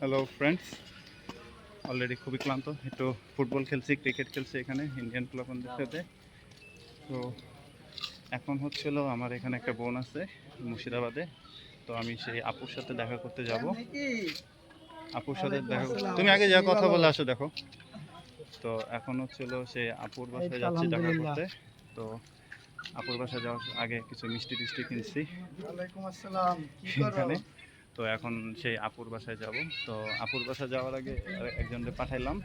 Hello friends, already খুবই ক্লান্ত। একটু ফুটবল খেলছি, ক্রিকেট খেলছি এখানে ইন্ডিয়ান ক্লাবদের সাথে। তো এখন হচ্ছিল আমার এখানে একটা বোন আছে মুর্শিদাবাদে, তো আমি সেই আপুর সাথে দেখা করতে যাব। আপুর সাথে দেখা, তুমি আগে যা কথা বলে আসো দেখো। তো এখন হচ্ছিল সেই আপুর বাসায় যাচ্ছি দেখা করতে। তো আপুর বাসায় যাওয়ার আগে কিছু মিষ্টি টিষ্টি কিনছি এখানে। তো এখন সেই আপুর বাসায় যাব। তো আপুর বাসায় যাওয়ার আগে একজনকে পাঠাইলাম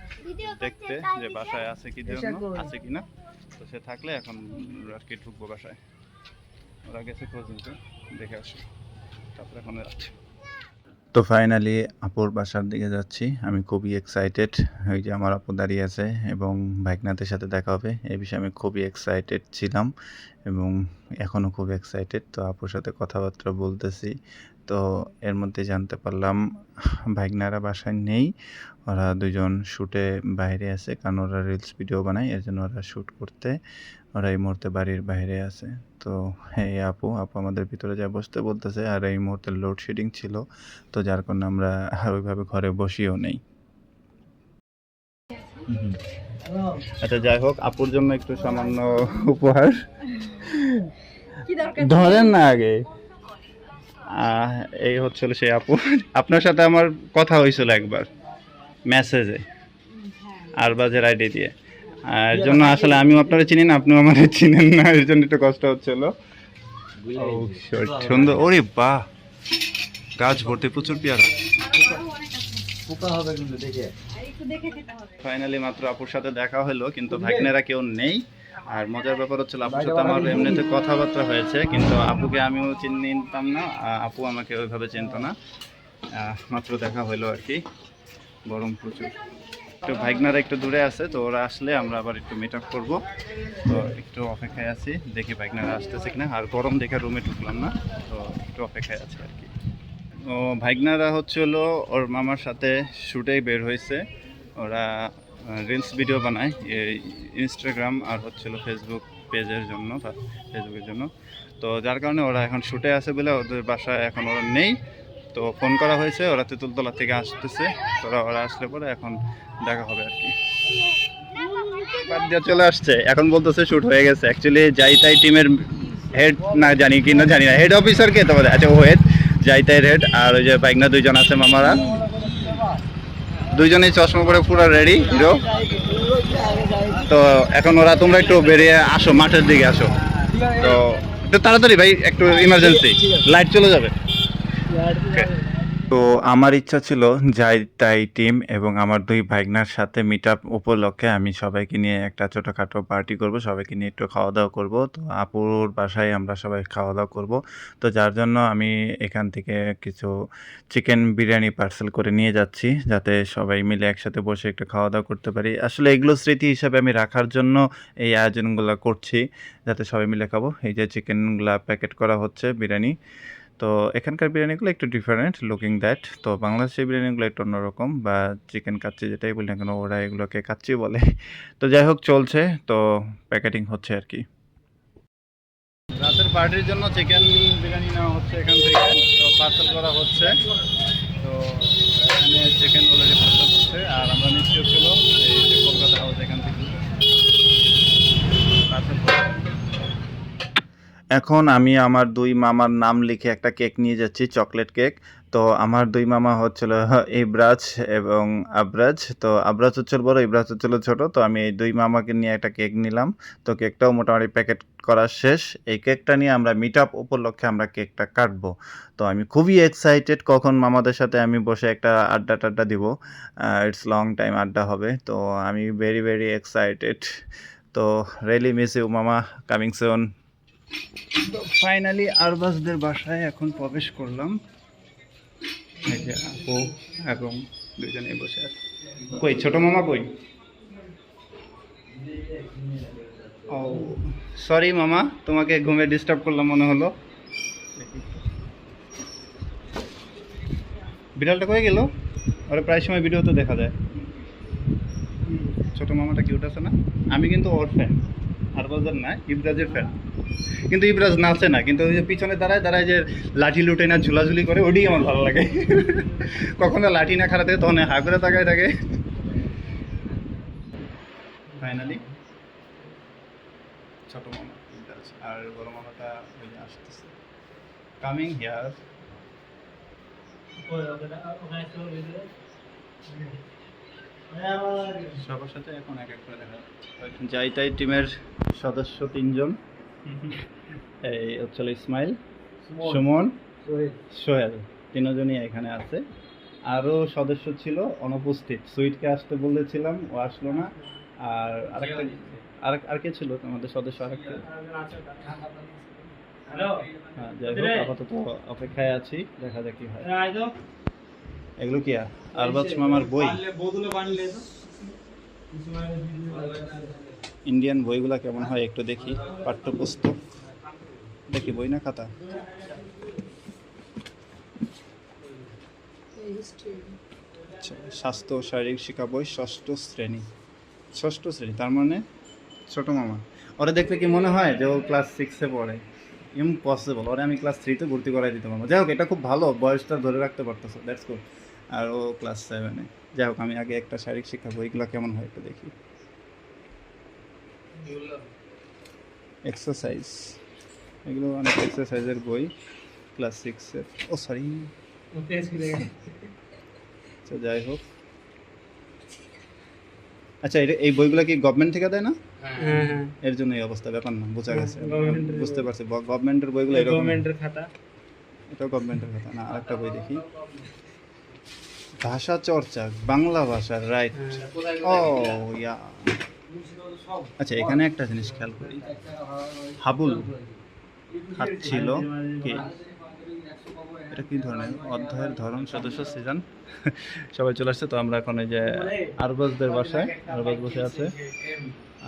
দেখতে যে বাসায় আছে কি জন্য, আছে কিনা। তো সে থাকলে এখন আর কি ঢুকবো বাসায়। ওরা গেছে খোঁজ নিতে, দেখে আসি, তারপরে এখন যাচ্ছি। তো ফাইনালি আপুর বাসার দিকে যাচ্ছি। আমি খুবই এক্সাইটেড। ওই যে আমার আপু দাঁড়িয়ে আছে এবং ভাইকনাথের সাথে দেখা হবে, এই বিষয়ে আমি খুবই এক্সাইটেড ছিলাম এবং এখনও খুব এক্সাইটেড। তো আপুর সাথে কথাবার্তা বলতেছি, তো এর মধ্যে জানতে পারলাম ভাইকনারা বাসায় নেই। ওরা দুজন শ্যুটে বাইরে আছে, কারণ ওরা রিলস ভিডিও বানায়, এর জন্য ওরা শ্যুট করতে ওরা এই মুহূর্তে বাড়ির বাইরে আছে। তো হ্যাঁ, আপু আমাদের ভিতরে যা বসতে বলতেছে, আর এই মুহূর্তে লোডশেডিং ছিল, তো যার কারণে আমরা আর ওইভাবে ঘরে বসিও নেই। আচ্ছা, যাই হোক, আপুর জন্য একটু সামান্য উপহার ধরেন না আগে। এই হচ্ছিল সেই আপু, আপনার সাথে আমার কথা হয়েছিল একবার মেসেজে আর বাজের আইডি দিয়ে। এর জন্য আসলে আমিও আপনারা চিনি না, আপনিও আমাদের চিনেন না, এর জন্য একটু কষ্ট হচ্ছিল। সুন্দর, ওরে বাহ, গাছ ভর্তি প্রচুর পেয়ারা। ফাইনালি মাত্র আপুর সাথে দেখা হলো, কিন্তু ভাগ্নেরা কেউ নেই। আর মজার ব্যাপার হচ্ছিল, আপুর সাথে আমার এমনিতে কথাবার্তা হয়েছে, কিন্তু আপুকে আমিও চিনতাম না, আপু আমাকে ওইভাবে চিনত না। মাত্র দেখা হলো আর কি, গরম প্রচুর। একটু ভাগ্নারা একটু দূরে আছে, তো ওরা আসলে আমরা আবার একটু মিট আপ করবো। তো একটু অপেক্ষায় আছি, দেখি ভাগ্নারা আসতেছে কিনা। আর গরম দেখে রুমে ঢুকলাম না, তো একটু অপেক্ষায় আছি আর কি। ও ভাগ্নারা হলো ওর মামার সাথে শ্যুটেই বের হয়েছে। ওরা রিলস ভিডিও বানায় ইনস্টাগ্রাম আর ফেসবুক পেজের জন্য, ফেসবুকের জন্য। তো যার কারণে ওরা এখন শ্যুটে আছে বলে ওদের বাসায় এখন ওরা নেই। তো ফোন করা হয়েছে, ওরা তেঁতুলতলা থেকে আসতেছে। ওরা আসলে পরে এখন দেখা হবে আর কি। বাদ দিয়ে চলে আসছে, এখন বলতেছে শ্যুট হয়ে গেছে। অ্যাকচুয়ালি যাই তাই টিমের হেড, না জানি কি না জানি না, হেড অফিসার কে, তোমাদের আচ্ছা ও হেড, যাইতাই হেড। আর ওই যে বাইকনা দুইজন আছে মামারা, দুইজনেই চশমা পরে পুরো রেডি হিরো। তো এখন ওরা, তোমরা একটু বেরিয়ে আসো, মাঠের দিকে আসো। তো একটু তাড়াতাড়ি ভাই, একটু ইমার্জেন্সি, লাইট চলে যাবে। তো আমার ইচ্ছা ছিল যাই তাই টিম এবং আমার দুই ভাইগনার সাথে মিট আপ উপলক্ষে আমি সবাইকে নিয়ে একটা ছোটোখাটো পার্টি করব, সবাইকে নিয়ে একটু খাওয়া দাওয়া করব। তো আপুর বাসায় আমরা সবাই খাওয়া দাওয়া করব। তো যার জন্য আমি এখান থেকে কিছু চিকেন বিরিয়ানি পার্সেল করে নিয়ে যাচ্ছি, যাতে সবাই মিলে একসাথে বসে একটু খাওয়া দাওয়া করতে পারি। আসলে এগুলো স্মৃতি হিসাবে আমি রাখার জন্য এই আয়োজনগুলো করছি, যাতে সবাই মিলে খাবো। এই যে চিকেনগুলো প্যাকেট করা হচ্ছে বিরিয়ানি। তো এখানকার বিরিয়ানিগুলো একটু ডিফারেন্ট লুকিং দ্যাট। তো বাংলাদেশের বিরিয়ানিগুলো একটু অন্যরকম, বা চিকেন কাচ্চি যেটাই বলি না কেন, ওরা এগুলোকে কাচ্চি বলে। তো যাই হোক, চলছে, তো প্যাকেটিং হচ্ছে আর কি। রাতের পার্টির জন্য চিকেন বিরিয়ানি নেওয়া হচ্ছে এখান থেকে, তো পার্সেল করা হচ্ছে। তো এখানে চিকেন অলরেডি পার্সেল হচ্ছে, আর আমরা নিচ্ছি হচ্ছিল এই যে কলকাতা হাউস, এখান থেকে পার্সেল করা। এখন আমি আমার দুই মামার নাম লিখে একটা কেক নিয়ে যাচ্ছি, চকলেট কেক। তো আমার দুই মামা হচ্ছিল ইবরাজ এবং আবরাজ। তো আবরাজ হচ্ছিল বড়, ইবরাজ হচ্ছিল ছোট। তো আমি এই দুই মামাকে নিয়ে একটা কেক নিলাম। তো কেকটাও মোটামুটি প্যাকেট করা শেষ। এই কেকটা নিয়ে আমরা মিট আপ উপলক্ষে আমরা কেকটা কাটবো। তো আমি খুবই এক্সাইটেড, কখন মামাদের সাথে আমি বসে একটা আড্ডা টাড্ডা দিব। ইটস লং টাইম আড্ডা হবে, তো আমি ভেরি ভেরি এক্সাইটেড। তো রিয়েলি মিস ইউ মামা, কামিং সুন। তো ফাইনালি আরবাজদের বাসায় এখন প্রবেশ করলাম। এই যে আপু এবং দুজনে বসে আছে। কই ছোট মামা কই? ও সরি মামা, তোমাকে ঘুমে ডিস্টার্ব করলাম মনে হলো। বিড়ালটা কই গেল? ওরা প্রায় সময় ভিডিওতে দেখা যায়। ছোট মামাটা কিউট আছে না? আমি কিন্তু ওর ফ্যান, আরবাজের না, ইবরাজের ফ্যান। কিন্তু ইবরাজ নাচে না, কিন্তু ওই যে পিছনে দাঁড়ায় দাঁড়ায় যে লাঠি লুটে না ঝুলাঝুলি করে, ওটাই আমার ভালো লাগে। কখনো লাঠি না খাড়া থাকে তখন হা করে তাকায় থাকে। ফাইনালি ছোট মামা ইবরাজ আর বড় মামাটা ওই যে আসতেছে, কামিং হিয়ার। সবার সাথে এখন এক এক করে দেখা যাই। তাই টিমের সদস্য 3 জন, এই হচ্ছে ইসমাইল, সুমন, সোহেল, 3 জনই এখানে আছে। আরও সদস্য ছিল অনুপস্থিত, সুইটকে আসতে বলেছিলাম, ও আসলো না। আর আরেকটা আর কে ছিল তোমাদের সদস্য? আরেকটা হ্যাঁ, যাই হোক আপাতত অপেক্ষায় আছি, দেখা যাক কি হয়। এগুলো কি আরবাজ মামার বই, ইন্ডিয়ান বইগুলা কেমন হয় একটু দেখি। পাঠ্যপুস্তক দেখি, বই না খাতা? আচ্ছা, স্বাস্থ্য ও শারীরিক শিক্ষা বই, ষষ্ঠ শ্রেণী। তার মানে ছোট মামা। ওরা দেখলে কি মনে হয় যে ও ক্লাস 6-এ পড়ে? ইম্পসিবল, ওরা আমি ক্লাস 3-তে ভর্তি করাই দিতে পারবো। যাই হোক, এটা খুব ভালো, বয়সটা ধরে রাখতে পারতেছো, দ্যাটস গুড। আর ও ক্লাস 7-এ। যাই হোক, আমি আগে একটা শারীরিক শিক্ষা বইগুলো কেমন হয় একটু দেখি। এক্সারসাইজ, এগুলো অনেক এক্সারসাইজের বই, ক্লাস 6-এর। ও সরি, আচ্ছা যাই হোক। আচ্ছা, এই বইগুলো কি গভর্নমেন্ট থেকে দেয় না? হ্যাঁ, এর জন্য এই অবস্থা, ব্যাপার না, বোঝা গেছে, বুঝতে পারছি। গভর্নমেন্টের বইগুলো এরকম। গভর্নমেন্টের খাতা, এটাও গভর্নমেন্টের কথা না। আরেকটা বই দেখি, ভাষা চর্চা, বাংলা ভাষা, রাইট। ও ইয়া, আচ্ছা এখানে একটা জিনিস খেয়াল করি, হাবুল হাত ছিল কি, এটা কি ধরনের অধ্যায়ের ধরন, সদস্য সিজন। সবাই চলে আসছে, তো আমরা এখন এই যে আরবাজদের বাসায়, আরবাজ বসে আছে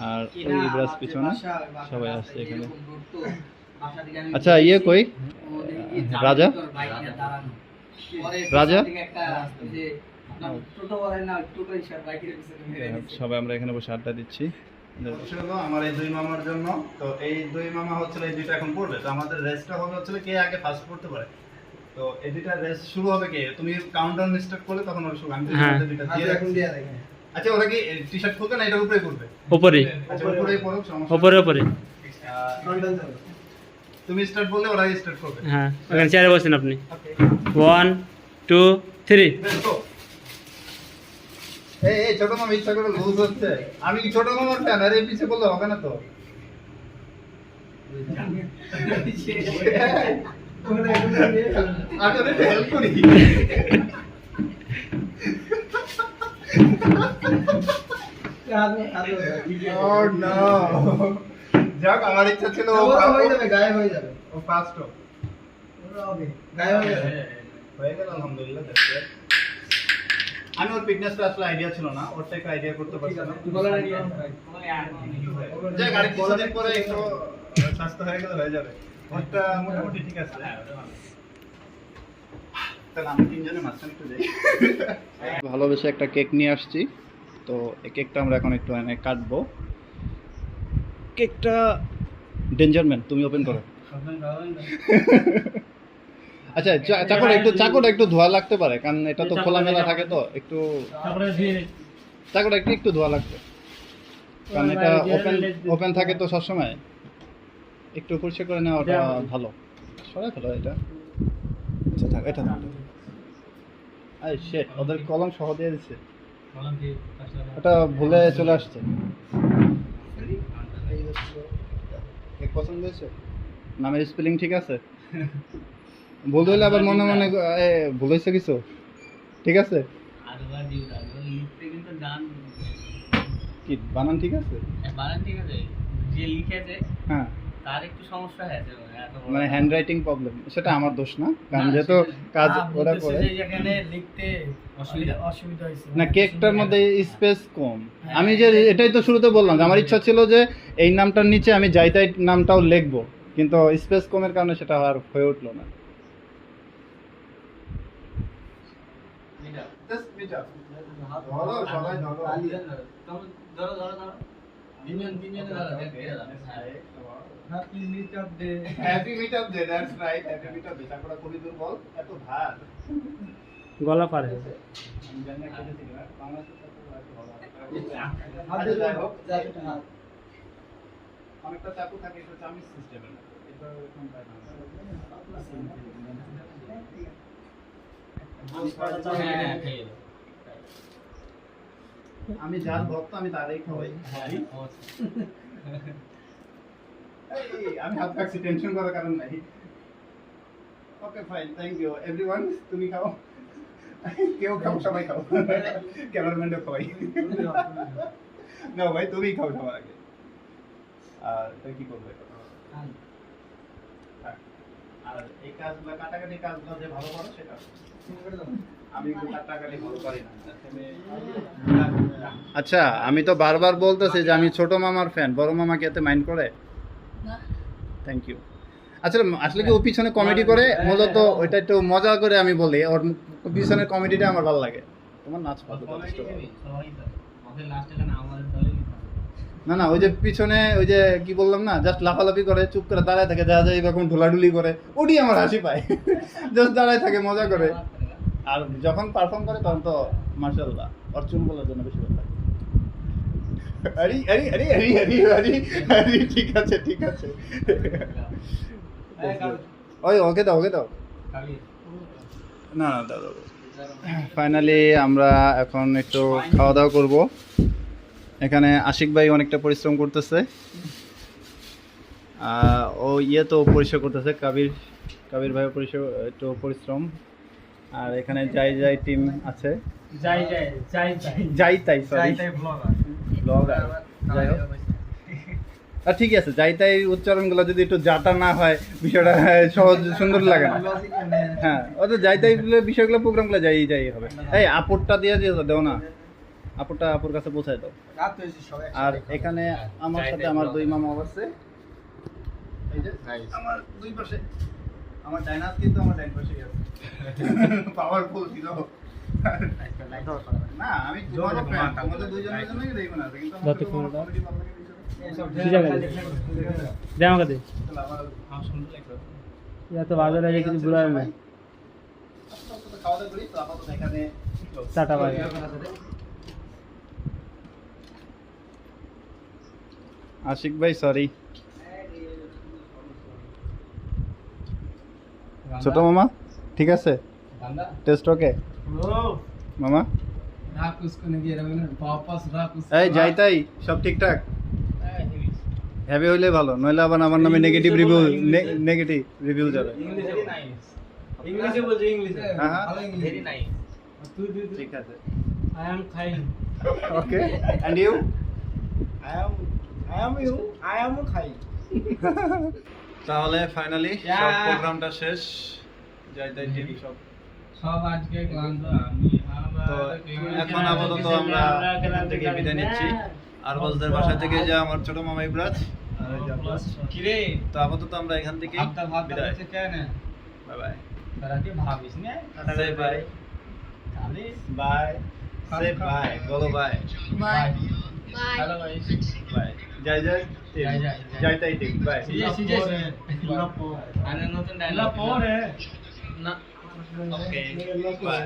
আর ওই ইবরাজ পিছনে, সবাই আসছে এখানে। আচ্ছা ইয়ে কই রাজা? রাজা সবাই আমরা এখানে বসে আড্ডা দিচ্ছি। আমার এই 2 মামার জন্য, তো এই 2 মামা হচ্ছে এই দুইটা এখন পড়বে, তো আমাদের রেসটা হবে হচ্ছে কে আগে ফার্স্ট পড়তে পারে। তো এই দুইটা রেস শুরু হবে কে, তুমি কাউন্টডাউন স্টার্ট করলে তখন ওরা শুরু। আমি দুইটা দিয়ে এখন দিয়ে দেখেন। আচ্ছা, ওরা কি টি-শার্ট খুলবে না এটার উপরে করবে? উপরে। আচ্ছা, উপরেই পড়ো, সমস্যা উপরে। তুমি স্টার্ট বললে ওরা স্টার্ট করবে। হ্যাঁ, এখানে চেয়ারে বসেন আপনি। 1 2 3। এই ছোট মামা ইচ্ছা করে লুজ হচ্ছে। আমি কি ছোট মামার ফ্যান, আরে পিছে বললে হবে না তো। আমি ওদের হেল্প করি। Oh no! যাক, আমার ইচ্ছা ছিল গায়ে হয়ে যাবে, ও ফার্স্ট হোক, গায়ে হয়ে গেল আলহামদুলিল্লাহ। আমি ওর ফিটনেসটা আসলে আইডিয়া ছিল না, ওর থেকে আইডিয়া করতে পারছিলাম না। যাক, আর কিছুদিন পরে একটু স্বাস্থ্য হয়ে গেলে হয়ে যাবে, ওরটা মোটামুটি ঠিক আছে। তাহলে আমি 3 জনের মাঝখানে একটু যাই। ভালোবেসে একটা কেক নিয়ে আসছি, তো এই কেকটা আমরা এখন একটু কাটবো। কেকটা ডেঞ্জারম্যান, তুমি ওপেন করো। আচ্ছা, চাকুটা একটু ধোয়া লাগতে পারে, কারণ এটা তো খোলামেলা থাকে, তো একটু চাকুটা একটু ধোয়া লাগবে, কারণ এটা ওপেন থাকে তো সবসময়, একটু পরিষ্কার করে নেওয়াটা ভালো। সরাই ফেলো এটা। আচ্ছা থাক, এটা থাক। আরে শিট, ওদের কলম সহ দিয়ে দিচ্ছে, এটা ভুলে চলে আসছে। কেক পছন্দ হয়েছে? নামের স্পেলিং ঠিক আছে? ভুল হইলে আবার মনে মনে ভুল হয়েছে কিছু, ঠিক আছে? কি বানান ঠিক আছে? যে লিখেছে হ্যাঁ, তার একটু সমস্যা হয়েছে, মানে হ্যান্ড রাইটিং প্রবলেম, সেটা আমার দোষ না, কারণ যেহেতু কাজ ওরা করে। এখানে লিখতে অসুবিধা হয়েছে না, কেকটার মধ্যে স্পেস কম। আমি যে এটাই তো শুরুতে বললাম যে আমার ইচ্ছা ছিল যে এই নামটার নিচে আমি যাই তাই নামটাও লিখবো, কিন্তু স্পেস কমের কারণে সেটা আর হয়ে উঠলো না। Happy meet up day. Happy meet up day, that's right, happy meet up day. তারপরে খুবই দুর্বল, এত ভার। গলা পার হয়ে যায়। আমি জানি না খেতে ঠিক না, বাংলাদেশে তো একটু ভালো হয়। হাত আচ্ছা, যাই হোক, হাত। অনেকটা চাকু থাকে, এটা চামিচ সিস্টেমের না। এটা এরকম পাই না। আমি যার ভক্ত আমি তারই খাওয়াই। এই, আমি হাত রাখছি, টেনশন করার কারণ নাই। Okay fine, thank you everyone. তুমি খাও, কেউ খাও, সবাই খাও, ক্যামেরাম্যানও খাওয়াই। না ভাই, তুমি খাও সবার আগে। আর তুই কি করবে? আর এই কাজগুলো, কাটাকাটি কাজগুলো যে ভালো করো সেটা। আমি একটু কাটাকাটি ভালো পারি না। আচ্ছা, আমি তো বারবার বলতেছি যে আমি ছোট মামার ফ্যান, বড় মামা কি এতে মাইন্ড করে? Thank you. আসলে আসলে কি ও পিছনে কমেডি করে, মূলত ওইটা একটু মজা করে আমি বলি, ওর পিছনে কমেডিটা আমার ভালো লাগে। তোমার নাচ পাতো যথেষ্ট ভালো। না না, ওই যে পিছনে ওই যে কি বললাম না, জাস্ট লাফালাফি করে, চুপ করে দাঁড়ায় থাকে, যা যা এরকম ঢোলাঢুলি করে, ওটি আমার হাসি পায়। জাস্ট দাঁড়ায় থাকে, মজা করে। আর যখন পারফর্ম করে তখন তো মাশাআল্লাহ, ওর চুল বলার জন্য বেশি ভালো লাগে। আরে আরে আরে আরে আরে আরে আরে, ঠিক আছে ঠিক আছে। ওই ওকে দাও, ওকে দাও। না না, দাও দাও। ফাইনালি আমরা এখন একটু খাওয়া দাওয়া করব। এখানে আশিক ভাই অনেকটা পরিশ্রম করতেছে। ও তো পরিশ্রম করতেছে, কাবির ভাই একটু পরিশ্রম। আর এখানে যাই টিম আছে, যাই তাই সরি ব্লগার। যাই হোক, আর ঠিক আছে, যাই তাই উচ্চারণগুলো যদি একটু জাটা না হয়, বিষয়টা সহজ সুন্দর লাগে না। হ্যাঁ, ও তো যাই তাই বিষয়গুলো, প্রোগ্রামগুলো যাই হবে। এই আপুরটা দিয়ে দাও না, আপুর কাছে পৌঁছায় দাও। আর এখানে আমার সাথে আমার দুই মামা আছে। এই যে আমার দুই পাশে, আমার ডাইনাস কিন্তু আমার ডাইন পাশেই আছে। পাওয়ারফুল ছিল না, আমি তোমারও ফ্যান, তোমাদের দুইজনের জন্যই দেখব না, কিন্তু আমার কমেডি ভালো লাগে বিষয়। দে আমাকে দে। চলো, আমার সুন্দর লাগলো। ইয়া তো বাজারে গিয়ে কিছু বুড়া না। খাওয়া দাওয়া করি তো, আপাতত এখানে টাটা বাই। আশিক ভাই সরি। ছোট মামা ঠিক আছে, টেস্ট ওকে মামা? এই যাই তাই সব ঠিকঠাক, হ্যাপি হইলে ভালো, নইলে আবার আমার নামে নেগেটিভ রিভিউ যাবে। ইংলিশে বলছে, ইংলিশে। হ্যাঁ হ্যাঁ, ভালো ইংলিশ। Very nice. ঠিক আছে। আই অ্যাম খাইং। Okay, and you? I am খাই। তাহলে ফাইনালি সব প্রোগ্রামটা শেষ, যাই তাই টিভি সব আজকে ক্লান্ত আমি। তো এখন আপাতত আমরা এখান থেকে বিদায় নিচ্ছি। আরবাজদের বাসা থেকে যে আমার ছোট মামা ইব্রাজ, কি রে, তো আপাতত আমরা এখান থেকে বিদায়। কেন বাই বাই। তারা কি ভাবিস না? সে বাই তাহলে বাই, সে বাই, বলো বাই Bye. হ্যালো ভাই। বাই। যাই যাই তাই ঠিক বাই। আরে নতুন ডায়লগ পরে না। Okay bye.